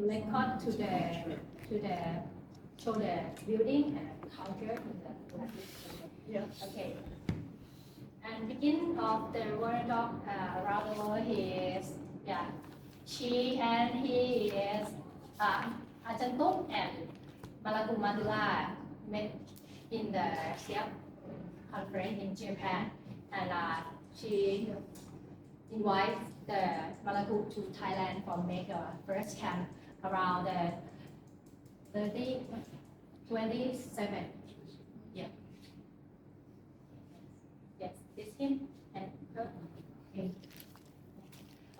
record to the show the building and culture in the Yeah. okay. And beginning of the Vernadoc around the world, he is she and he is Ajantuk and Malagu Madula met in the SIAP conference in Japan, and she invites the Malagu to Thailand for make a first camp around the 27. Yeah. Yes, it's him and her. Okay.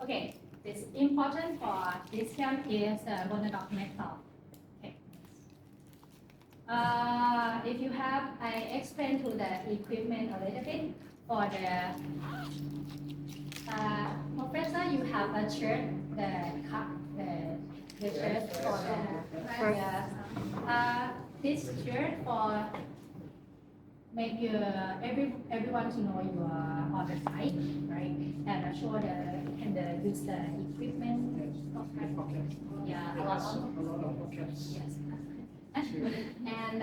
Okay, it's important for this camp is the Vernadoc method. Okay. If you have, I explain to the equipment a little bit. For the professor, you have a shirt, the shirt for this shirt for make everyone to know you are on the site, right? And show and use the equipment. Yeah, a lot of pockets. yes. And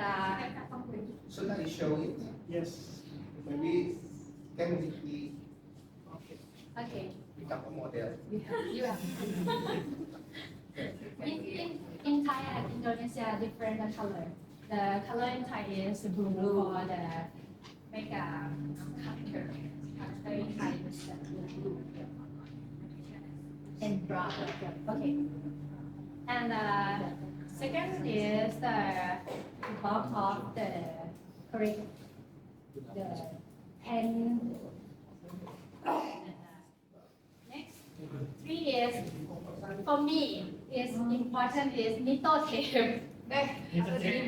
Should I show it? Yes. Maybe can we okay. become a model? Yeah. In Thai and Indonesia, different color. The color in Thai is blue for the make a character. Character in Thai is blue and brown. Okay. And second is the above of the correct the pen. Next, three is for me is important is Nito tape.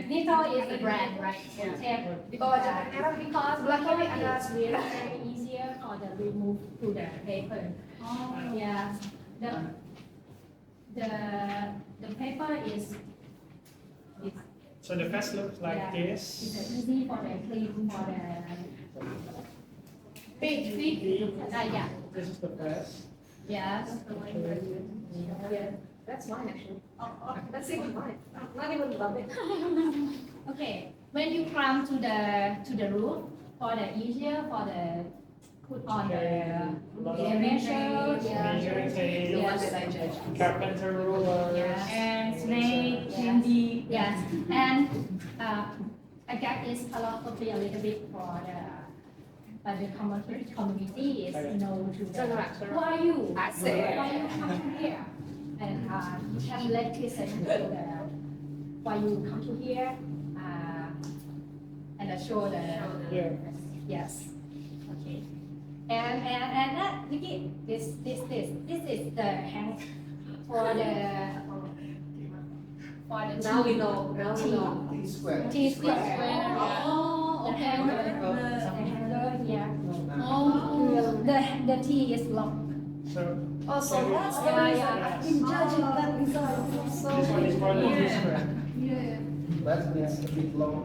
Nito is the brand, right? Tape because Nito is very easier for the remove to the paper. Yeah, the paper is So the vest looks like this. It's easy for the clean for the big. Yeah. This is the vest. Yes. Yeah, that's mine actually. That's even mine. Not even love it. Okay. When you come to the roof, for the easier for the put on the measure, Measuring tape. The one that I judge. Carpenter rulers. and snake, candy, yes, and I got this philosophy a little bit for the community is know to the, who are you? I say. Why you come to here? And you can listen to the why you come to here, and show the Yeah. yes, okay. And that Nikki, this is the hand for the Now we know. Now we know. T-square. T square. Oh, The okay. hanger here. Oh, the T is locked. So Oh, so that's the Yeah, reason yeah. I've been judging that design. So this one is for the Yeah. T-square. yeah. That means a bit long.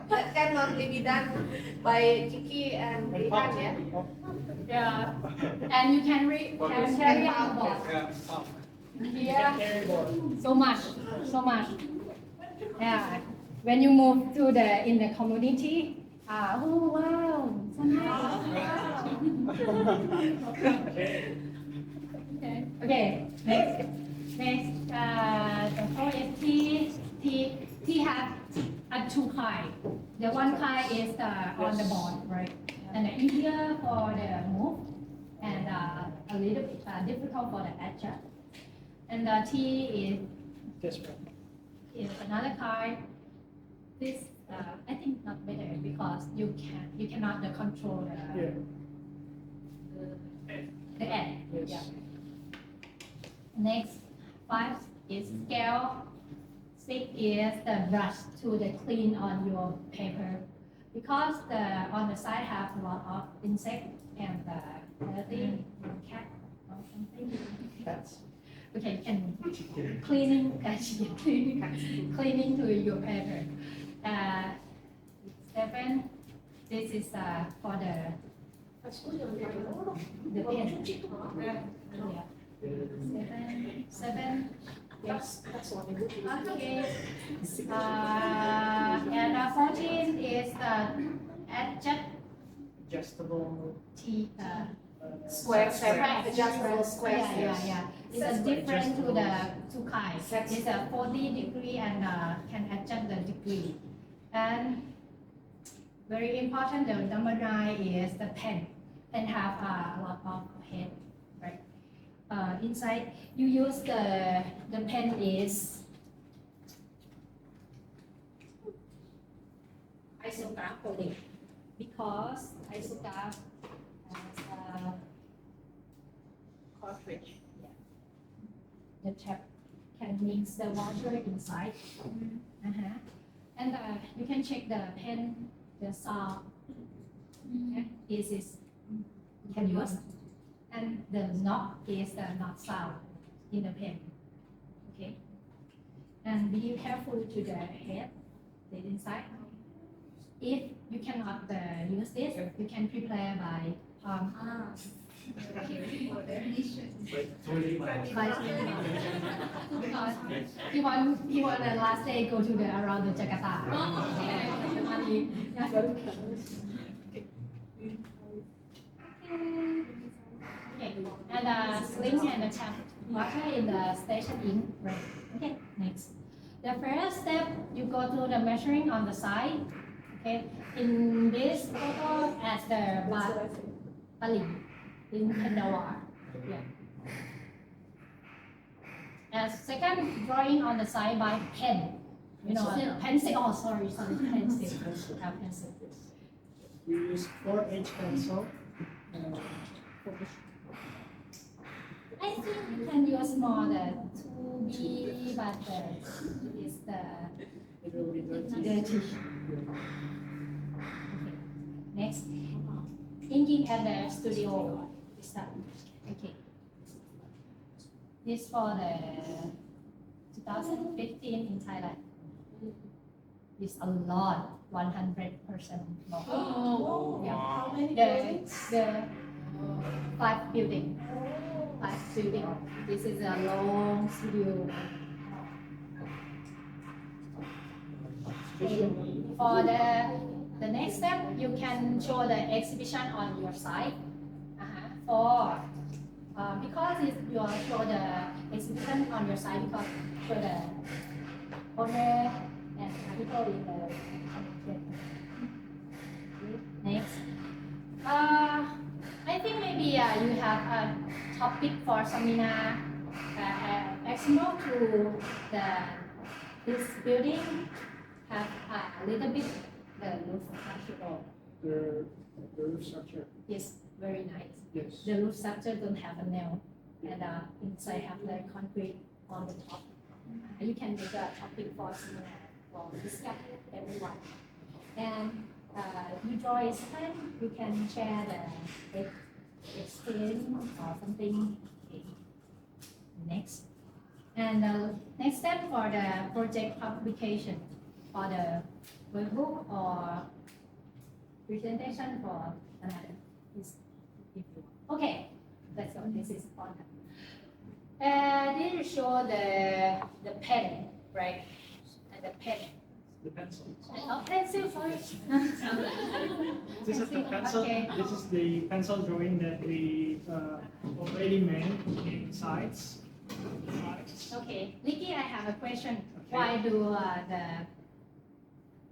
That can only be done by Kiki and Rihan, yeah? Yeah, and you can carry on board. Yeah, Carry board. so much. Yeah, when you move to in the community, oh wow, so nice. Okay, next, the fourth is T have two kind. The one kind is on the board, right? And easier for the move, and a little bit difficult for the adjust. And the T This one. is another kind. This I think not better because you cannot control Yeah. the end. Yes. Yeah. Next, 5 is scale. 6 is the brush to the clean on your paper, because on the side have a lot of insect and I think cat or something. Cats. Okay, and cleaning to your paper. 7, this is for the pen. Yeah. 7. Yes, that's what I would do. Okay. And 14 is Adjustable. Square, Right. adjustable square. Yeah. It's different to the two kinds. It's a 40-degree and can adjust the degree. And very important, the number 9 is the pen. Pen have a lot of head, right? Inside, you use the pen is isograph holding because isograph has a cartridge. Yeah. The tap can mix the water inside. And you can check the pen, the sound. Okay. This is you can use. And the knob is the knob sound in the pen. Okay. And be careful to the head, the inside. If you cannot use this, you can prepare by palm. Because he want the last day go to the around the Jakarta. Okay, and sling and the tap water in the station ink. Right. Okay, next. The first step, you go to the measuring on the side. Okay, in this photo as the Bali in Kandawar. Yeah. And second, drawing on the side by pen. You know, pencil. Oh, sorry, pencil. Pencil. We use 4H pencil. I think you can use more the 2B, but it's It will be dirty. dirty. Okay. Next, inking at the studio. Okay. This for the 2015 in Thailand. It's a lot, 100% more. Oh, Yeah. how many The 5 building. 5 building. This is a long studio. For the next step, you can show the exhibition on your site. For because you show the exhibition on your site because show the owner and article in the next. I think maybe you have a topic for seminar external to this building have a little bit the roof structure. The roof structure. Yes, very nice. Yes. The roof structure don't have a nail, and inside have the concrete on the top. You can make a topic for seminar for discuss everyone. And you draw a slide, you can share the experience or something. Okay. Next. And the next step for the project publication for the workbook or presentation for another. Okay, let's go. This is on. This show the pen, right? And the pen. The pencil. Oh, pencil, sorry. This is the pencil. Okay. This is the pencil drawing that we already made in sides. Okay, Nikki, I have a question. Why do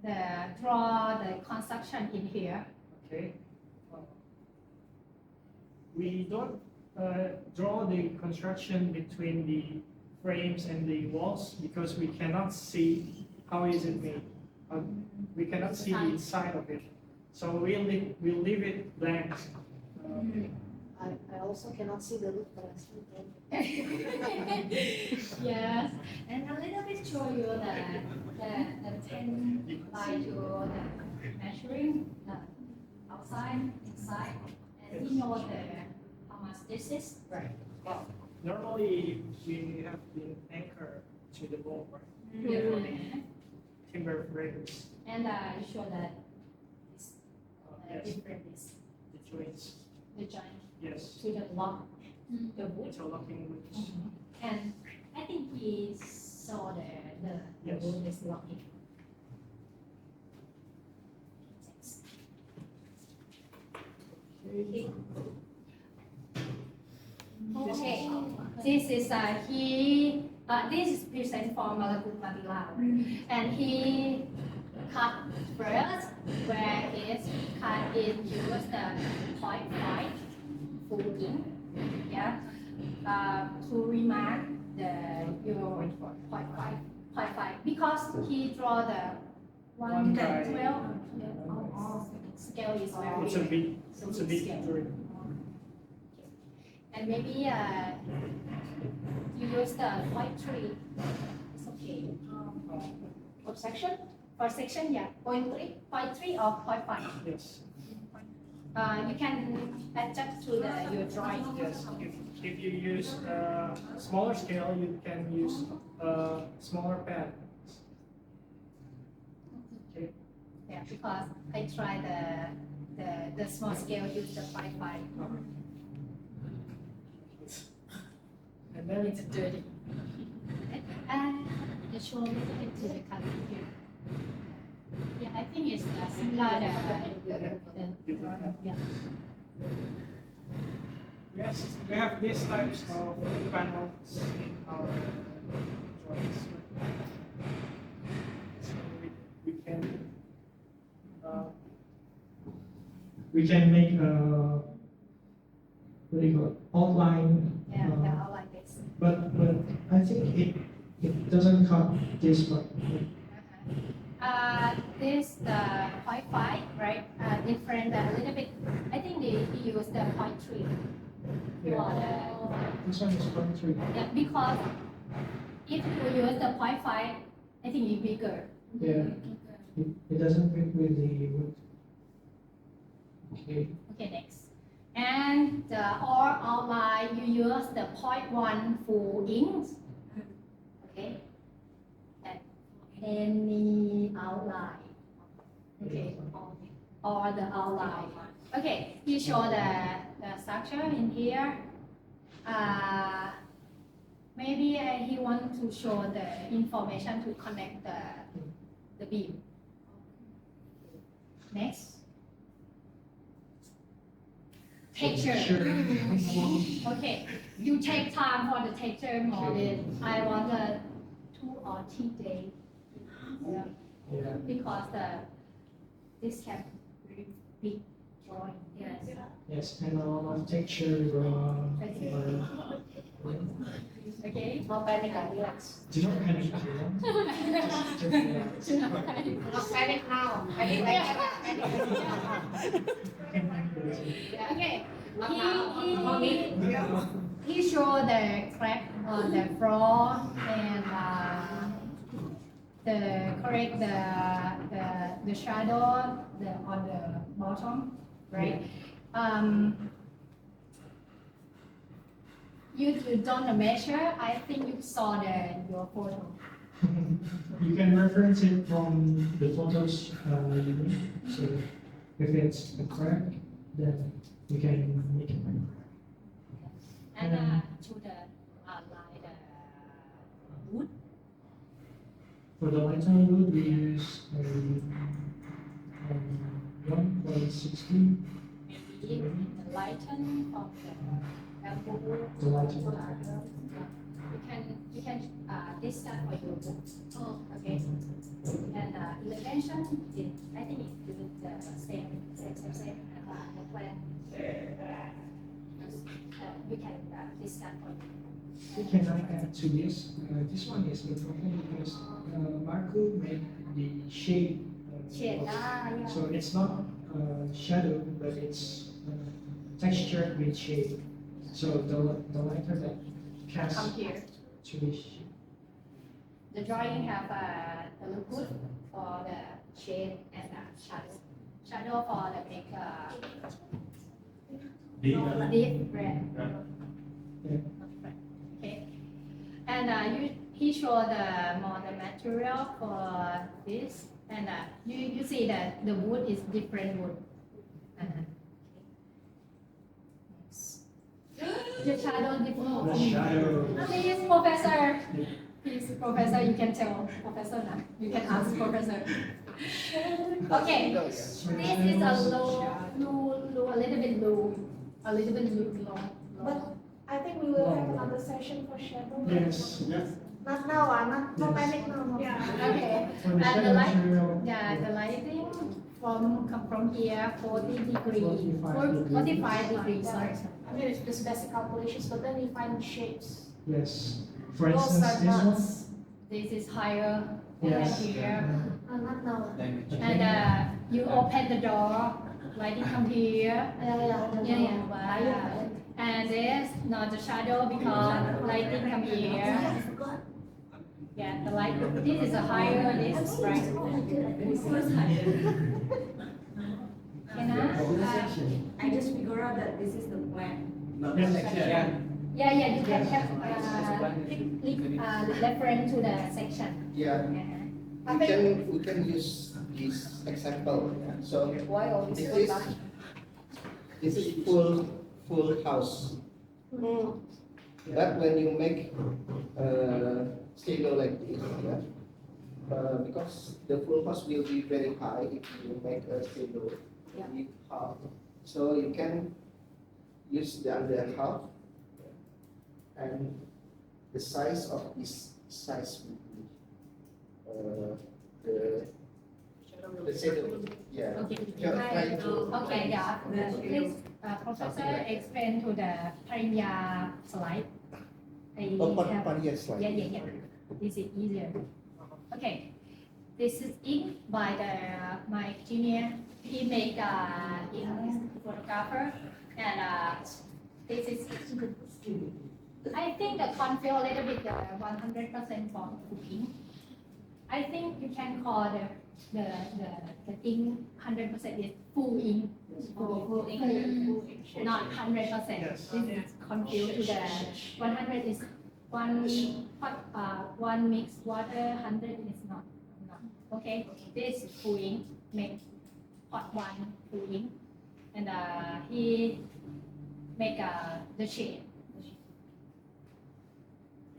the draw the construction in here? Okay. We don't draw the construction between the frames and the walls because we cannot see how is it made. We cannot see the inside of it. So we'll leave it blank. I also cannot see the roof, but I still can. Yes, and a little bit show you the 10 by to the measuring outside, inside, and you know how much this is. Right. Well, normally we have been anchored to the wall, right? Yeah. Timber frames. And you show that Yes. different is The joints. the joint Yes. to the lock, the wood. It's a locking woods. And I think he saw the Yes. wood is locking. Okay, this is this is present for Malakut Matilau, and he cut first where is cut in use the 0.5 full ink, yeah, to remark the your 0.5 because he draw the One guy. 12 scale is very It's a big, it's a big scale. drawing. And maybe you use the 0.3. It's okay. What section? For section, yeah, 0.3, 0.3 or 0.5. Yes. You can adjust to your drawing. Yes. If you use smaller scale, you can use smaller pen. Okay. Yeah, because I try the small scale use the 0.5. And then It's dirty. And the show a little bit to the color here. Yeah, I think it's similar yeah. yes, we have these types of panels in our drawings. So we can make a what do you call it? Outline. Yeah, the outline this. But I think it doesn't cut this part. This the 0.5, right? Different a little bit. I think he used the 0.3 Yeah. This one is 0.3. yeah, because if you use the 0.5, I think it's bigger. Yeah. It doesn't fit with the wood. Okay. Okay, next. And or outline, you use the 0.1 full ink. Okay. And any outline. Okay. Or the outline. Okay, you show the structure in here. Maybe he want to show the information to connect the beam. Next. Texture. Okay, you take time for the texture more than I want 2 or 3 days. Yeah. Yeah. Because this can very big drawing. Yes. Yes, and a lot of texture going on. Okay. No panic and relax. Do not panic. Just relax. Not panic now. Panic later. Okay. Not now. He showed the crack on the floor and the correct the shadow on the bottom, right? You don't measure. I think you saw your photo. You can reference it from the photos you make. So if it's a crack, then you can make it. And to the line the wood. For the lighter wood, we use 1.60. Maybe the lighten of the bamboo. The lighten. You can discuss for your book. Oh, okay. And elevation, I think it's the same the plan. We can discuss for you. Can I add to this? This one is important because Marco made the shade. Shade, yeah. So it's not shadow, but it's textured with shade. So the lighter that casts Come here. to the shade. The drawing have look good for the shade and shadow. Shadow for the make deep red. Yeah. Okay. And he showed the material for this, and you see that the wood is different wood. Your shadow on the floor. The shadow. Please, Professor. Please, Professor, you can tell Professor now. You can ask Professor. Okay, this is a a little bit low, But I think we will have another session for shadow. Yes. Not now, not panic now. No. Okay, For the and the shadow light, material. yeah, the lighting come from here 40 degrees, 45 degrees. Sorry. I mean, it's just basic calculations, but then we find shapes. Yes. For Those instance, are this one. nuts. This is higher Yes. than here. Not now. And you open the door, lighting come here. Yeah, wow. And this not the shadow because lighting come here. Yeah, the light. This is a higher. This is right. I just figure out that this is the plan. Yeah, you can have reference to the section. Yeah, we can use this example. So Why always this so is lucky? this is full house. But when you make shadow like this, because the full house will be very high if you make a shadow with half. So you can use the other half, and the size of this size will be the shadow. Yeah. Okay. Try to. Okay, yeah. Please, Professor, explain to the Parinya slide. Yes, slide. Yeah. This is easier. Okay. This is ink by my junior. He make ink photographer, and this is. I think the confill a little bit 100% from ink. I think you can call the ink 100% is full ink. Full ink. Not 100%. Yes. This is confused to the 100 is one mixed water, 100 is not. Okay, this full ink make pot one full ink, and he make the shade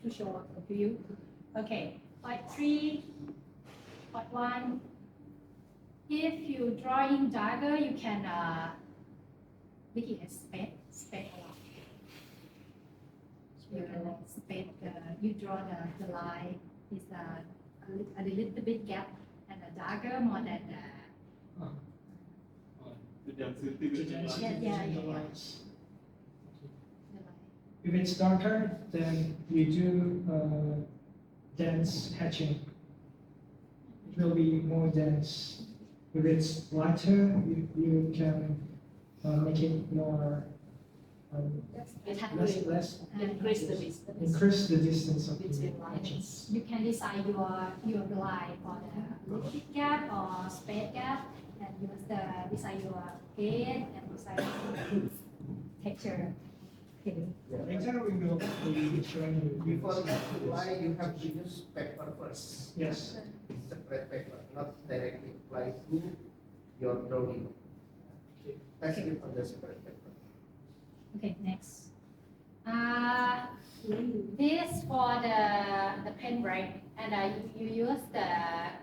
to show to you. Okay, part 3, part 1. If you drawing dagger, you can make it a space a lot. You can space. You draw the line is a little bit gap, and the dagger more than the. Yeah. The lines. If it's darker, then you do dense hatching. It will be more dense. If it's lighter, you can make it more less Increase the distance increase the distance of the between lines. You can design your line for the little gap or space gap, and use the design your head and design texture. Okay. Later we will be showing you. Before that apply, you have to use paper first. Yes. Separate paper, not directly apply to your drawing. Test it on the separate paper. Okay, next. This for the pen right, and you use the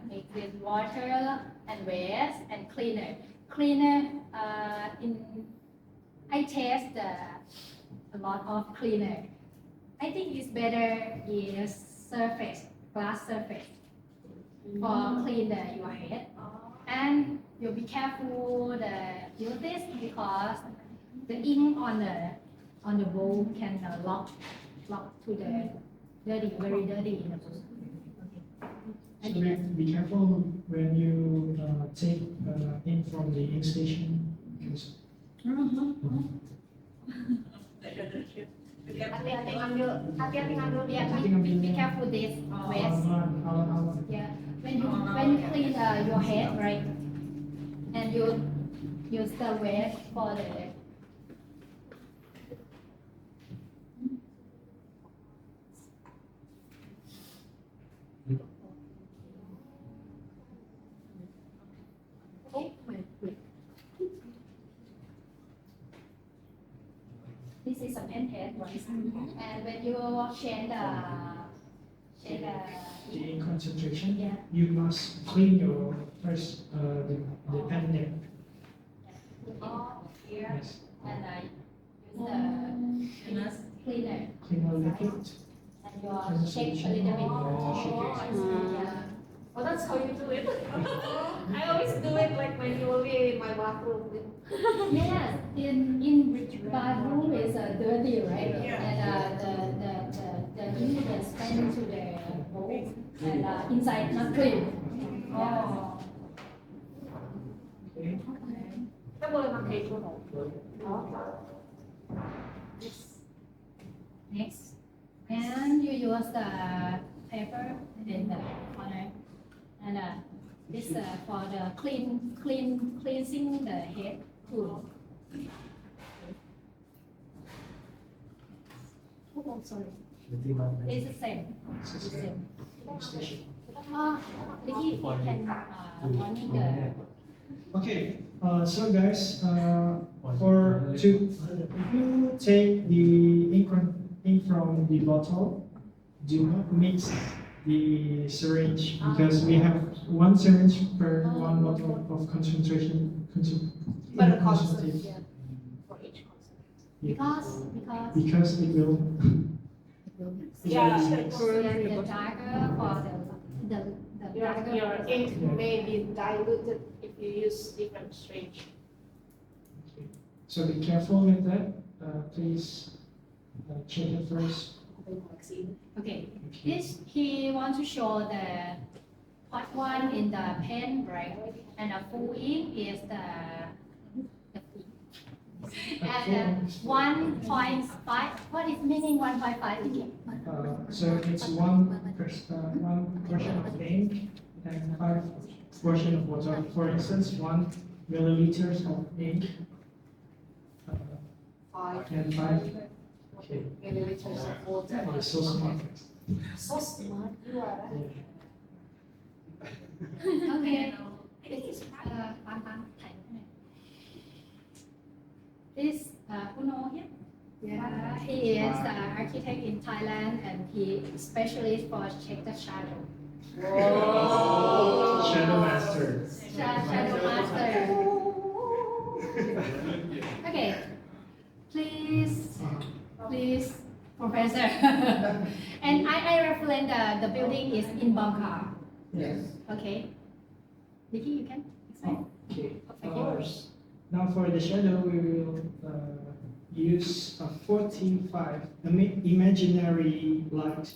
mix with water and waste and cleaner. I test a lot of cleaner. I think it's better is surface, glass surface for clean your head. And you'll be careful the use this because the ink on the bowl can lock to the dirty, very dirty. So be careful when you take ink from the ink station because Hati-hati ngambil dia. Be careful this waste. Yeah. When you clean your head, right, and you use the waste for the. And when you change the The ink concentration, yeah. you must clean your first the pen nib. Here Yes. and use the cleaner Cleaner liquid. and you shake a little bit. Yeah. Oh, that's how you do it. I always do it like manually in my bathroom. Yes, in bathroom is dirty, right? Yeah. And the ink is spent to the bowl and inside not clean. Oh. Okay. Kita boleh pakai itu dong. Next, and you use the paper in the corner, and this for the cleansing the head tool. Oh, sorry. It's the same. It's the same. Ricky, you can warning the. Okay, so guys, if you take the ink from the bottle, do not mix the syringe because we have one syringe per one bottle of concentration. Per constant, concentrate. yeah. For each constant. Because it will. Yeah, the darker for the darker. your ink may be diluted if you use different syringe. Okay. So be careful with that. Please check it first. Okay, this he wants to show the part one in the pen, right? And the full ink is the and 1.5. What is meaning 1.5 again? So it's one portion of ink and 5 portion of water. For instance, 1 milliliters of ink and 5. Okay. Milliliters of water. Oh, it's so smart. So smart you are. Okay. This Uno here. Yeah, he is the architect in Thailand and he specialist for check the shadow. Shadow master. Shadow master. Okay, please, Professor. And I represent the building is in Bangkok. Yes. Okay. Vicky, you can explain. Okay. Of yours. Now for the shadow, we will use a 45 imaginary light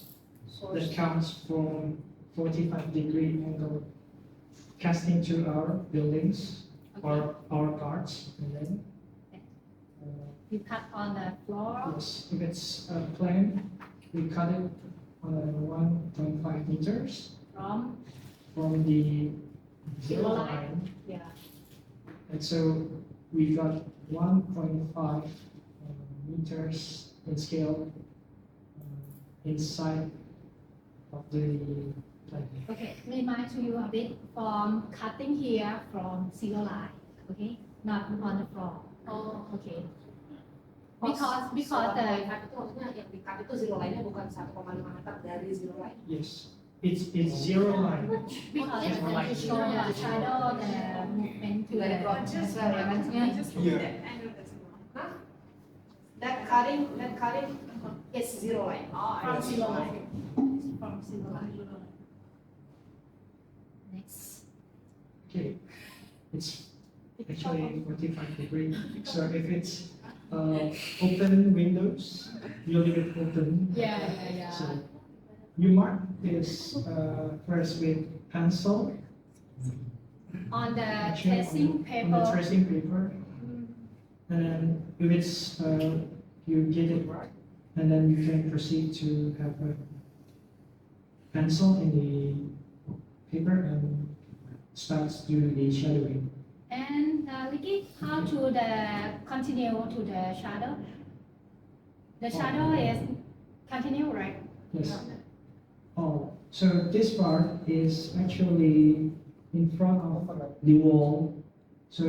that comes from 45-degree angle, casting to our buildings or our parts, and then You cut on the floor. yes, if it's a plane, we cut it on 1.5 meters From the Zero zero line. line. yeah. And so we got 1.5 meters in scale inside of the plane. Okay, remind to you a bit from cutting here from zero line. Okay, not on the floor. Oh. Okay. Because the itu maksudnya yang di-cut itu zero line-nya bukan 1,5 meter dari zero line. Yes, it's zero line. because the show the shadow, the movement to the Huh? That cutting is zero line. from zero line. From zero line. Next. Okay, it's actually 45 degree. So if it's open windows, you leave it open. Yeah. So you mark this first with pencil. On the Actually, tracing on the paper. tracing paper. And then if it's you get it right, and then you can proceed to have a pencil in the paper and starts to do the shadowing. And Vicky, how to continue to the shadow? The shadow is continue, right? Yes. Oh, so this part is actually in front of the wall. So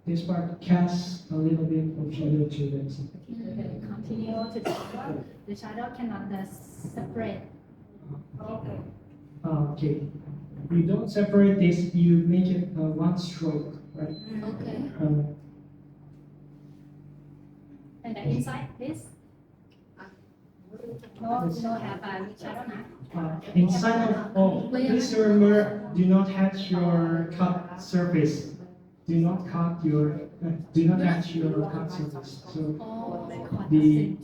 this part casts a little bit of shadow to the inside. Okay, continue to the shadow. The shadow cannot separate. Okay. Okay. You don't separate this, you make it one stroke, right? Okay. Uh, And then inside this? No have a shadow now. inside of, oh, please remember, do not hatch your cut surface. Do not cut your, do not hatch your cut surface. So Oh, they call the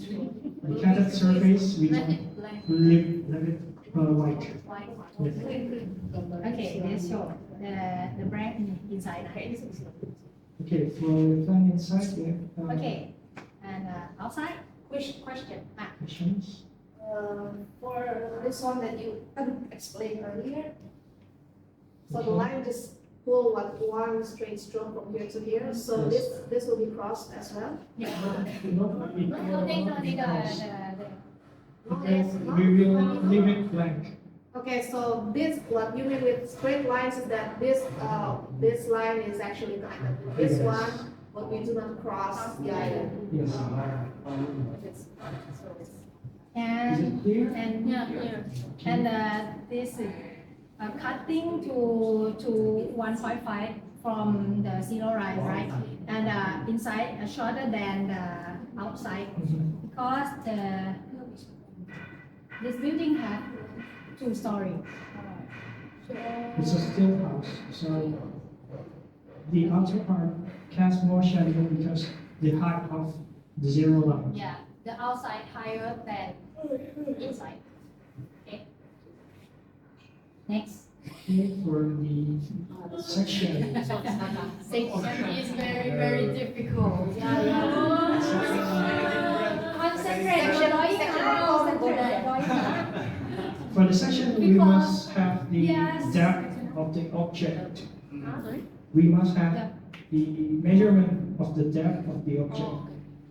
cutted surface, we Let don't it blank. leave it white. White. Yes. Okay, let's show the brand inside. Okay, for the plan inside, yeah. Okay, and outside? Question. Questions? For this one that you explained earlier, so the line just pull one straight stroke from here to here, so Yes. this will be crossed as well? Yeah. No, it No, they will don't need not cross. the We will leave it blank. Okay, so this, what you mean with straight lines is that this line is actually connected with this Yes. one, but we do not cross the island. Yes. It's- so it's- Is and it clear? and and this is cutting to 1.5 from the zero line, right? And inside shorter than the outside Mhm. because this building have 2 story. It's a still house, so the outer part casts more shadow because the height of the zero line. Yeah, the outside higher than inside. Okay. Next. Okay, for the section. Section is very difficult. For the section, we Because- must have the Yes. depth of the object. We must have the measurement of the depth of the object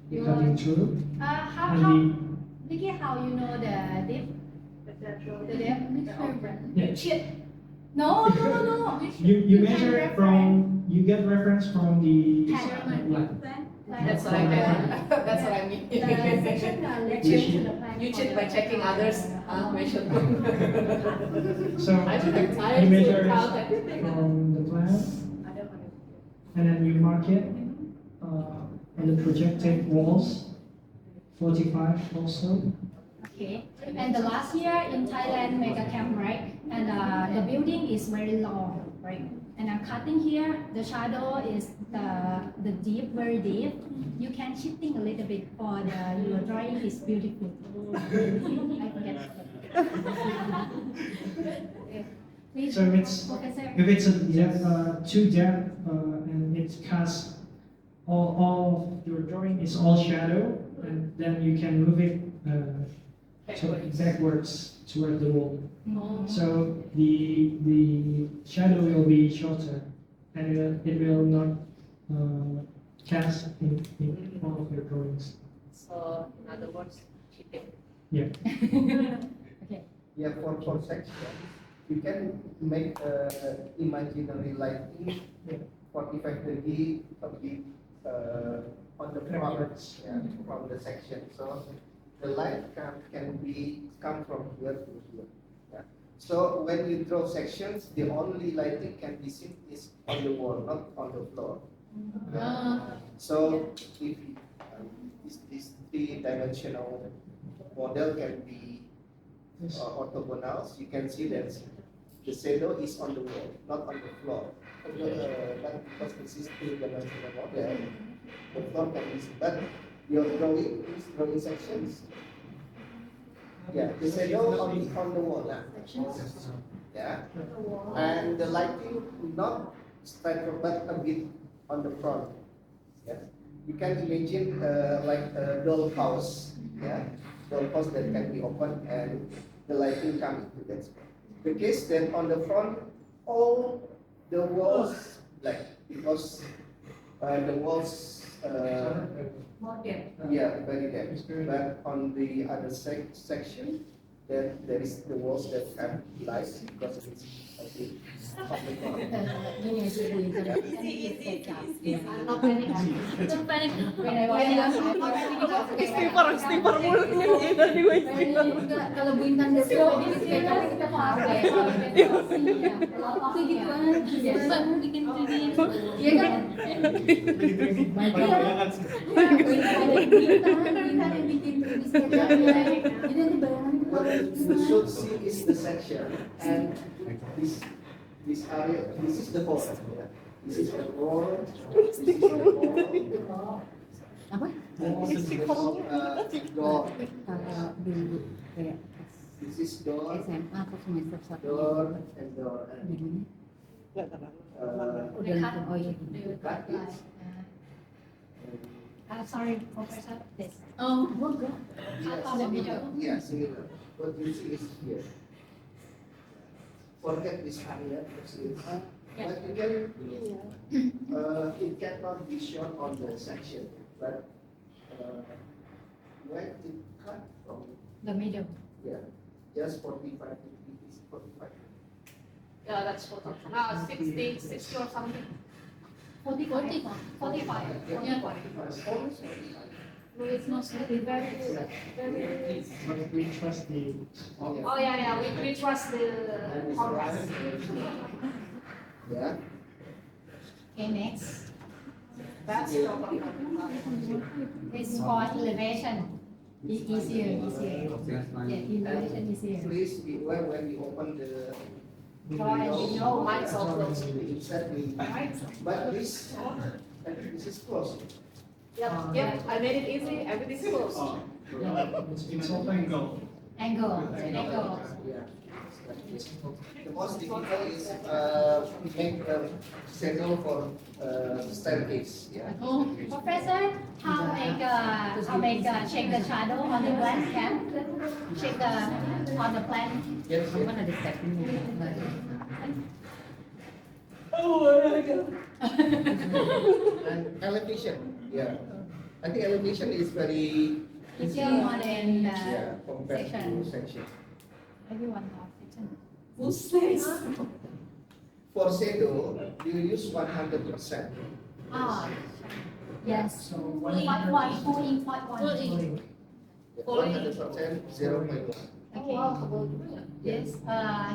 You cutting through, How and Vicky, how you know the depth? The depth? Yeah. Shit. No. you measure it from, you get reference from the line. That's what I meant. That's what I mean. The section You cheat by checking others' measurement. So I took the time you measure to it count everything. from the plan, and then you mark it on the projected walls, 45 also. Okay. And the last year in Thailand mega camp, right? And the building is very long, right? And I'm cutting here. The shadow is the deep, very deep. You can shifting a little bit for your drawing is beautiful. I forget. Please, So Professor. if it's a depth, too depth, and it casts all of your drawing is all shadow, and then you can move it backwards toward the wall. So the shadow will be shorter, and it will not cast in all of your drawings. So, in other words, cheating. Yeah. Yeah, for section, you can make imaginary lighting 45 degree on the front, Backwards. yeah, from the section. So the light come from here to here. Yeah. So when you draw sections, the only lighting can be seen is on the wall, not on the floor. So if this three-dimensional model can be orthogonal, you can see that the shadow is on the wall, not on the floor. But because this is three-dimensional model, the floor can be seen. But your drawing sections, yeah, the shadow on the wall, yeah, and the lighting not straight from, but a bit on the front. Yeah, you can imagine like a doll house, yeah, doll house that can be opened and the lighting comes to that spot. The case that on the front, all the walls black because the walls, yeah, very dense. But on the other section, there is the walls that have light because it's a bit Gini aja Bu, Not panic. Don't panic. when I was young, Istighfar mulu nyanyiin tadi gue istighfar. kalau Bu Intan udah siap, ini kita pakai. Itu gitu kan, Bikin begini. iya kan? Intan yang bikin sketchnya, jadi nanti bayangan What you should see is the section, and this area, this is the hall. Yeah. This is the hall. This is the hall. apa? And this is the door. Kalau dulu kayak This is door, SMA atau semester 1 door, and door. And, jadinya uh, udah langsung oh iya that is. Sorry, Professor. This. oh enggak Yeah, similar. What you see is here. Forget this area, because it's, but you can, it cannot be shown on the section, but when it cut from, The middle. yeah, just 45 degrees, 45. Yeah, that's 40. 60 or something. 45. 45. Yeah, 45. Always 45. No, it's not very But we trust the. Oh yeah, we trust the compass. Yeah. Okay, next. That's probably. This is for elevation. Easier. Yeah, elevation easier. Please beware when you open the Draw and window. Mine's all closed. Exactly. But this is closed. Yep, I made it easy, everything's closed. It's open goal. Angle. Yeah. The most difficult is make a schedule for staircase. Yeah. Professor, how make check the shadow on the plan? Can check on the plan. Yes. kan ada stepnya And elevation. Yeah. I think elevation is very Easier more than yeah compared to section. section. Everyone has section. For shadow, you use 100%. Ah, yes. Point one, point 1. 100%, 0.1. Okay. Yes,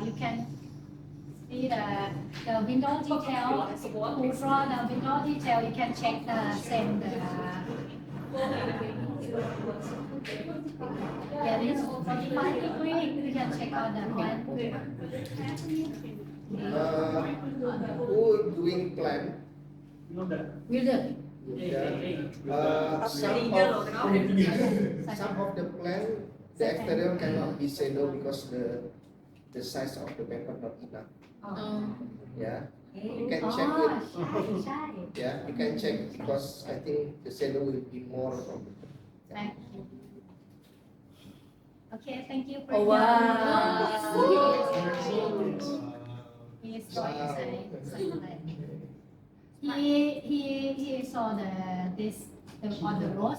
you can see the window detail. Who draw the window detail, you can check same yeah, this 45 degree, you can check on the plan. Who doing plan? Wilder Yeah. Some of the plan, the exterior cannot be shadow because the size of the paper not enough. Yeah. You can check it. Yeah, you can check because I think the shadow will be more from the. Thank you. Okay, thank you. Oh, wow. He saw he saw on the road,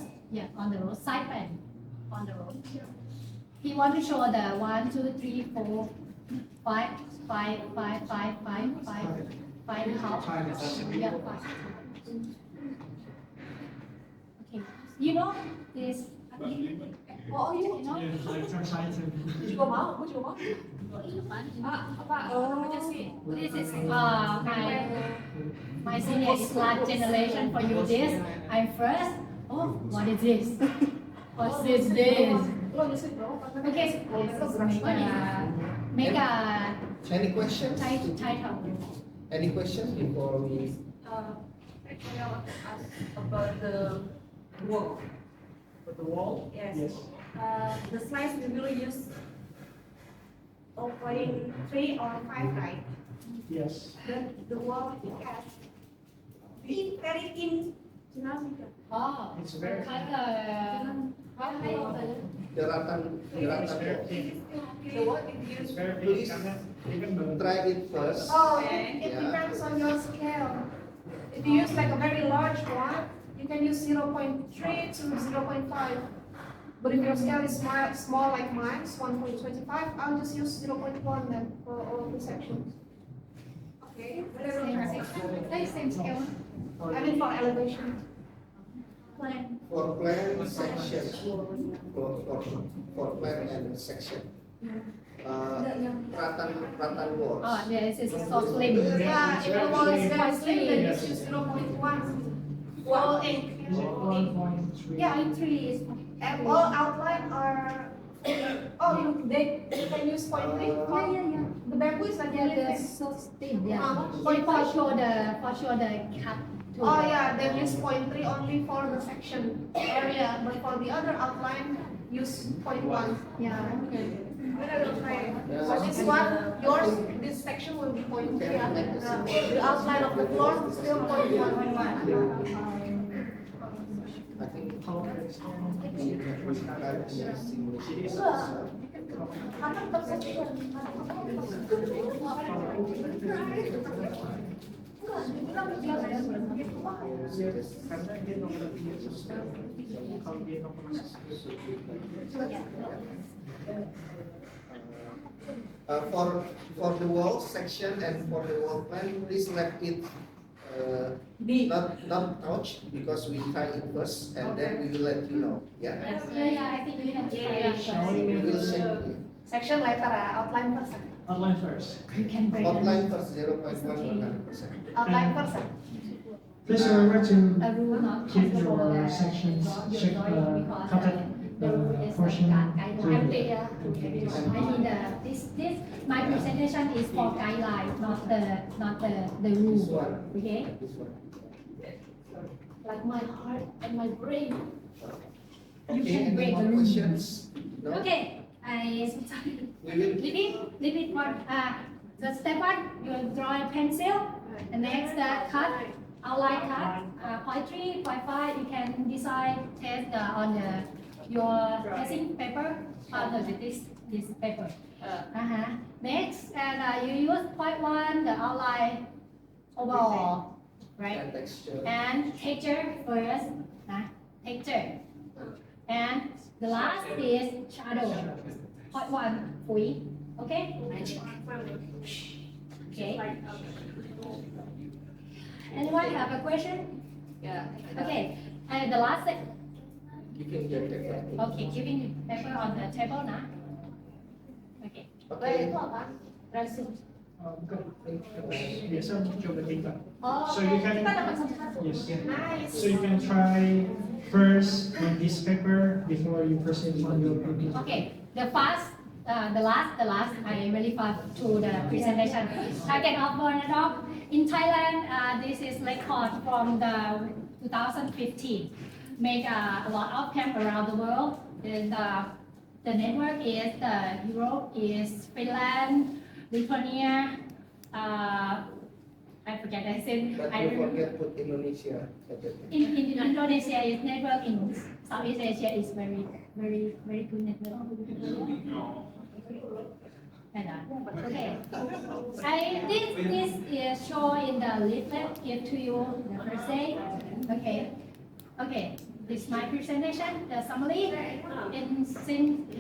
on the road side plan, on the road. He want to show the 1, 2, 3, 4, 5, 5, 5, 5, 5, 5, 5 and a half. Yeah, 5. Okay, you know this. Oh, you know? juga mau? Apa sih? This is my senior is last generation for you. This I'm first. Oh, what is this? What's this? Okay, make a Any questions? title. Any questions before we? Actually, I want to ask about the wall. But the wall? Yes. The slides we will use 0.3 or 5, right? Yes. The wall has very thin dynamic. Oh, It's very. Jeratan It's wall. very thin. The what is It's used? very Please. thin. Even the. Try it first. Oh, Okay. it depends on your scale. If you use like a very large one, you can use 0.3 to 0.5. But if your scale is small like mine, it's 1.25, I'll just use 0.1 then for all of the sections. Same scale. I mean for elevation. Plan. For plan section, for plan and section. Ratan walls. Oh, this is so slim. Yeah, if the wall is very slim, then Yes. you use 0.1. Wall ink. 1.3. Yeah, Point 3 is And all outline are. Oh, they can use 0.3. yeah. The bamboo is like Yeah, really they're thick. so thin. Yeah. Point For five. sure the cut. To Oh the- yeah, they use 0.3 only for the section area, but for the other outline, use 0.1. Yeah. So this one, yours, this section will be 0.3, and the outline of the floor is still 0.1. I think How many is how long? Karena dia nomor 3 kalau dia nomor 1. For the wall section and for the wall plan, please let it not touch because we try it first and then we will let you know. Yeah. I think you can try We will it. check Section later, outline first. Outline first. You can break it. outline first 0.1%. Outline first. Please remember to A rule not keep control your the sections your check drawing because cut the rule is portion like guideline. to I mean this my presentation is for guideline, not the This rule. one. Okay, This one. like my heart and my brain. You Okay, can any break more the rule. questions? No? Okay, We will leave it one. The step one, you will draw a pencil, and next cut, outline cut. Point 3, point 5, you can decide test on your testing paper on this paper. Next, and you use point 1, the outline overall, right? and texture. And texture first, texture. And the last is shadow. Point 1, we, okay? Okay. Anyone have a question? Yeah. Okay. And the last thing, You can get it. okay, giving paper on the table now. Okay. Okay. bukan biasa coba kita. Oh, So you can kita dapat satu-satu. yes. Nice. So you can try first on this paper before you proceed on your paper. Okay, the last, I really fast to the presentation. Target of Vernadoc in Thailand. This is record from the 2015. Make a lot of camp around the world. And the network is Europe, is Finland, Lithuania. I forget. I said But I you remember. forget put Indonesia. In Indonesia, is network. In Southeast Asia, is very good network. Okay. This is shown in the leaflet give to you the first day. Okay. This is my presentation. The summary since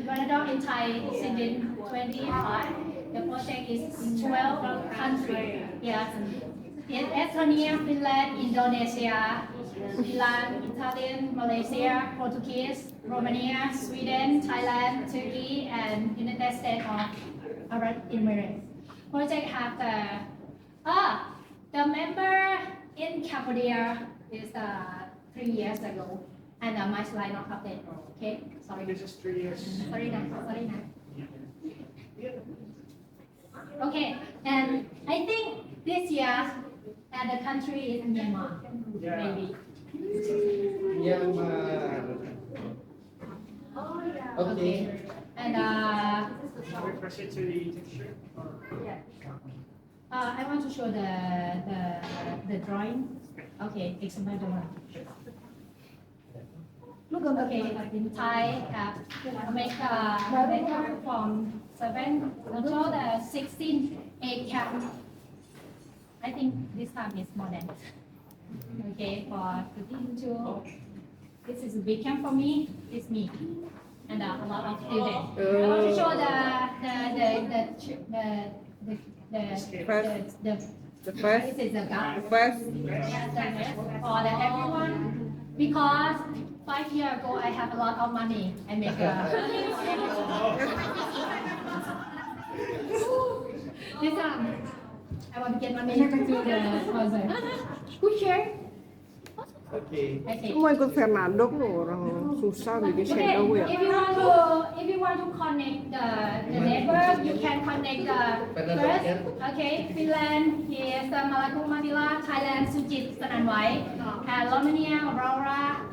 Vernadoc in Thai since 25. The project is 12 countries. Yes. In Estonia, Finland, Indonesia, Iran, Italian, Malaysia, Portuguese, Romania, Sweden, Thailand, Turkey, and United States of Arab Emirates. Project have the member in Cambodia is 3 years ago, and my slide not updated. Okay, sorry. This is 3 years. Sorry now. Okay, and I think this year the country is Myanmar, Yeah. maybe. Myanmar. Okay. And Shall we proceed to the texture? I want to show the drawing. Okay, it's another one. Look, okay, in Thai, make from 7 until the 16 8 cap. I think this time is more than. Okay, for 52. This is a big camp for me. It's me and a lot of students. I want to show the The first, This is the gut. the first. Yes, the rest for the everyone. Because 5 years ago I have a lot of money. I make a. This time I want to get money to do the concert. Good share. Okay. Okay. Semua ikut Vernadoc loh, orang susah bikin Okay, shadow ya. if you want to connect the network, you can connect the first. Okay, Finland is Malaku Madila, Thailand Sujit Sananwai, and Romania Aurora,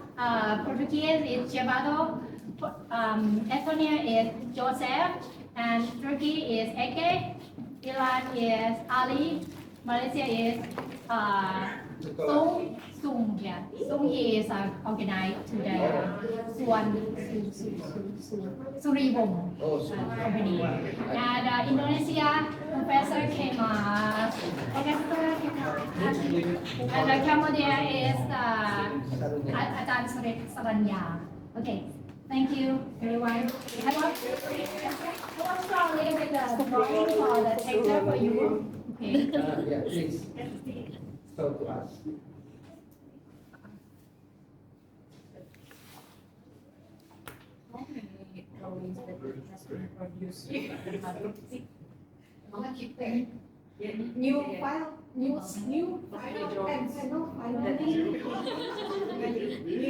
Portuguese is Jebado, Estonia is Joseph, and Turkey is Eke, Iran is Ali, Malaysia is Sung, yeah. Sung is organized to the Suriwong company. And Indonesia, Professor Kemas, and Cambodia is Ajahn Saranya. Okay, thank you everyone. I want to show a little bit the drawing for the texture for you. Okay. Yeah, please. Show to us. Drawings that has been produced. New file, new file, and final file. New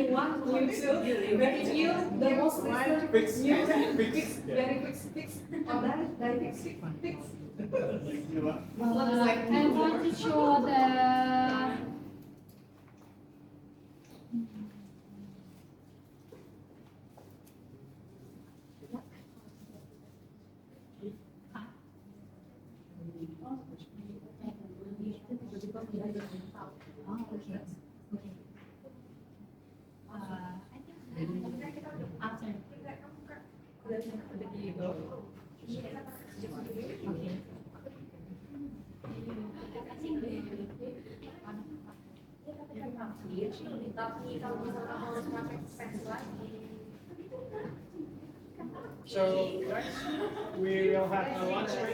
one, new two, very new, the most recent, Fix. new, Fix. very fix, or that fix. I want to show the okay. I think after. Okay. So next we will have a lunch break.